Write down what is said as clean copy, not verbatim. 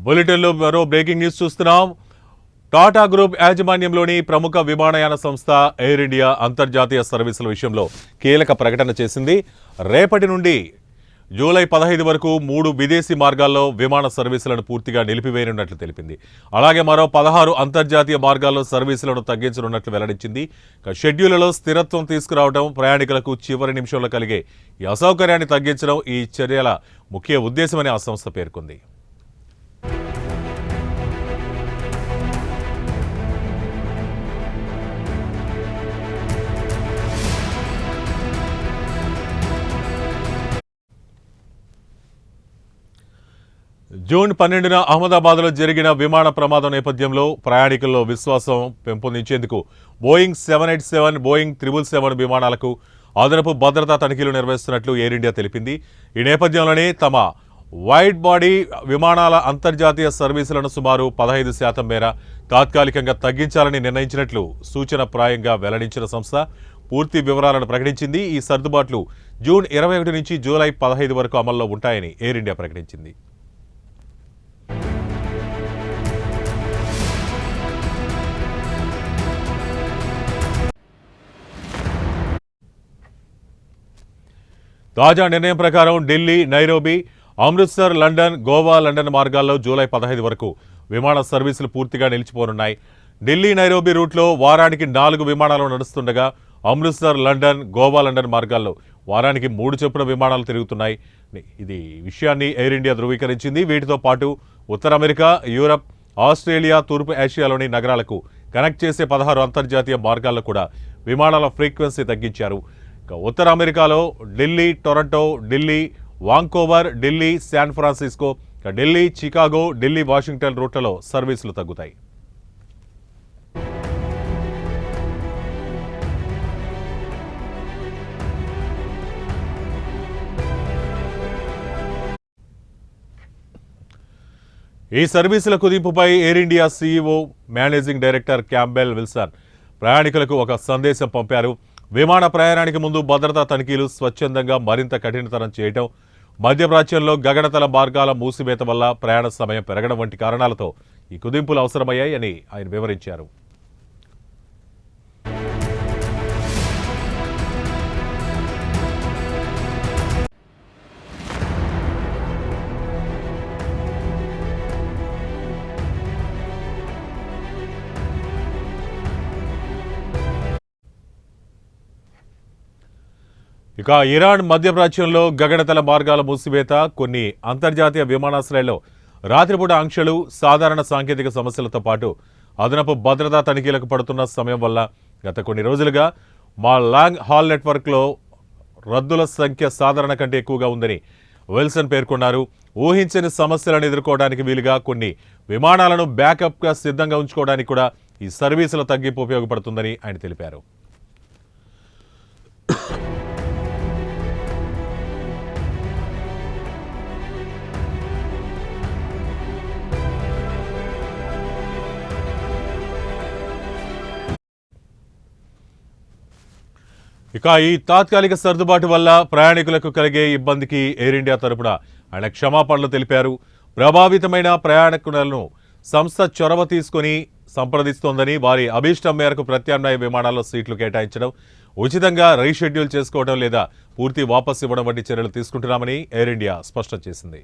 బులెటిన్లో మరో breaking news చూస్తున్నాం. టాటా గ్రూప్ యాజమాన్యంలోని ప్రముఖ విమానయాన సంస్థ ఎయిర్ ఇండియా అంతర్జాతీయ సర్వీసుల విషయంలో కీలక ప్రకటన చేసింది. రేపటి నుండి జూలై 15 వరకు 3 విదేశీ మార్గాల్లో విమాన సర్వీసులను పూర్తిగా నిలిపివేయనున్నట్లు తెలిపింది. అలాగే మరో 16 అంతర్జాతీయ మార్గాల్లో సర్వీసులను తగ్గించనున్నట్లు వెల్లడించింది. షెడ్యూళ్లలో స్థిరత్వం తీసుకురావడం, ప్రయాణికులకు చివరి నిమిషంలో కలిగే ఈ అసౌకర్యాన్ని తగ్గించడం ఈ చర్యల ముఖ్య ఉద్దేశమని ఆ సంస్థ పేర్కొంది. జూన్ 12న అహ్మదాబాద్లో జరిగిన విమాన ప్రమాదం నేపథ్యంలో ప్రయాణికుల్లో విశ్వాసం పెంపొందించేందుకు బోయింగ్ 787, బోయింగ్ 777 విమానాలకు అదనపు భద్రతా తనిఖీలు నిర్వహిస్తున్నట్లు ఎయిర్ ఇండియా తెలిపింది. ఈ నేపథ్యంలోనే తమ వైడ్ బాడీ విమానాల అంతర్జాతీయ సర్వీసులను సుమారు 15% మేర తాత్కాలికంగా తగ్గించాలని నిర్ణయించినట్లు సూచనప్రాయంగా వెల్లడించిన సంస్థ పూర్తి వివరాలను ప్రకటించింది. ఈ సర్దుబాట్లు జూన్ 21 నుంచి జూలై 15 వరకు అమల్లో ఉంటాయని ఎయిర్ ఇండియా ప్రకటించింది. తాజా నిర్ణయం ప్రకారం Delhi, Nairobi, Amritsar, London, Goa, London మార్గాల్లో జూలై 15 వరకు విమాన సర్వీసులు పూర్తిగా నిలిచిపోనున్నాయి. ఢిల్లీ, నైరోబి రూట్లో వారానికి 4 విమానాలు నడుస్తుండగా అమృత్సర్, లండన్, గోవా, లండన్ మార్గాల్లో వారానికి 3 చొప్పున విమానాలు తిరుగుతున్నాయి. ఇది విషయాన్ని ఎయిర్ ఇండియా ధృవీకరించింది. వీటితో పాటు ఉత్తర అమెరికా, యూరప్, ఆస్ట్రేలియా, తూర్పు ఆసియాలోని నగరాలకు కనెక్ట్ చేసే 16 అంతర్జాతీయ మార్గాల్లో కూడా విమానాల ఫ్రీక్వెన్సీ తగ్గించారు. ఉత్తర అమెరికాలో Delhi, Toronto, Delhi, Vancouver, Delhi, San Francisco, Delhi, Chicago, Delhi, Washington రూట్లలో సర్వీసులు తగ్గుతాయి. ఈ సర్వీసుల కుదింపుపై Air India CEO, managing director Campbell Wilson ప్రయాణికులకు ఒక సందేశం పంపారు. విమాన ప్రయాణానికి ముందు భద్రతా తనిఖీలు స్వచ్ఛందంగా మరింత కఠినతరం చేయడం, మధ్యప్రాచ్యంలో గగనతల మార్గాల మూసివేత వల్ల ప్రయాణ సమయం పెరగడం వంటి కారణాలతో ఈ కుదింపులు అవసరమయ్యాయని ఆయన వివరించారు. ఇక ఇరాన్ మధ్యప్రాచ్యంలో గగనతల మార్గాల మూసివేత, కొన్ని అంతర్జాతీయ విమానాశ్రయాల్లో రాత్రిపూట ఆంక్షలు, సాధారణ సాంకేతిక సమస్యలతో పాటు అదనపు భద్రతా తనిఖీలకు పడుతున్న సమయం వల్ల గత కొన్ని రోజులుగా మా లాంగ్ హాల్ నెట్వర్క్లో రద్దుల సంఖ్య సాధారణ కంటే ఎక్కువగా ఉందని విల్సన్ పేర్కొన్నారు. ఊహించని సమస్యలను ఎదుర్కోవడానికి వీలుగా కొన్ని విమానాలను బ్యాకప్గా సిద్ధంగా ఉంచుకోవడానికి కూడా ఈ సర్వీసుల తగ్గింపు ఉపయోగపడుతుందని ఆయన తెలిపారు. ఇక ఈ తాత్కాలిక సర్దుబాటు వల్ల ప్రయాణికులకు కలిగే ఇబ్బందికి ఎయిర్ ఇండియా తరపున ఆయన క్షమాపణలు తెలిపారు. ప్రభావితమైన ప్రయాణికులను సంస్థ చొరవ తీసుకుని సంప్రదిస్తోందని, వారి అభీష్టం మేరకు ప్రత్యామ్నాయ విమానాల్లో సీట్లు కేటాయించడం, ఉచితంగా రీషెడ్యూల్ చేసుకోవడం లేదా పూర్తి వాపసు ఇవ్వడం వంటి చర్యలు తీసుకుంటున్నామని ఎయిర్ ఇండియా స్పష్టం చేసింది.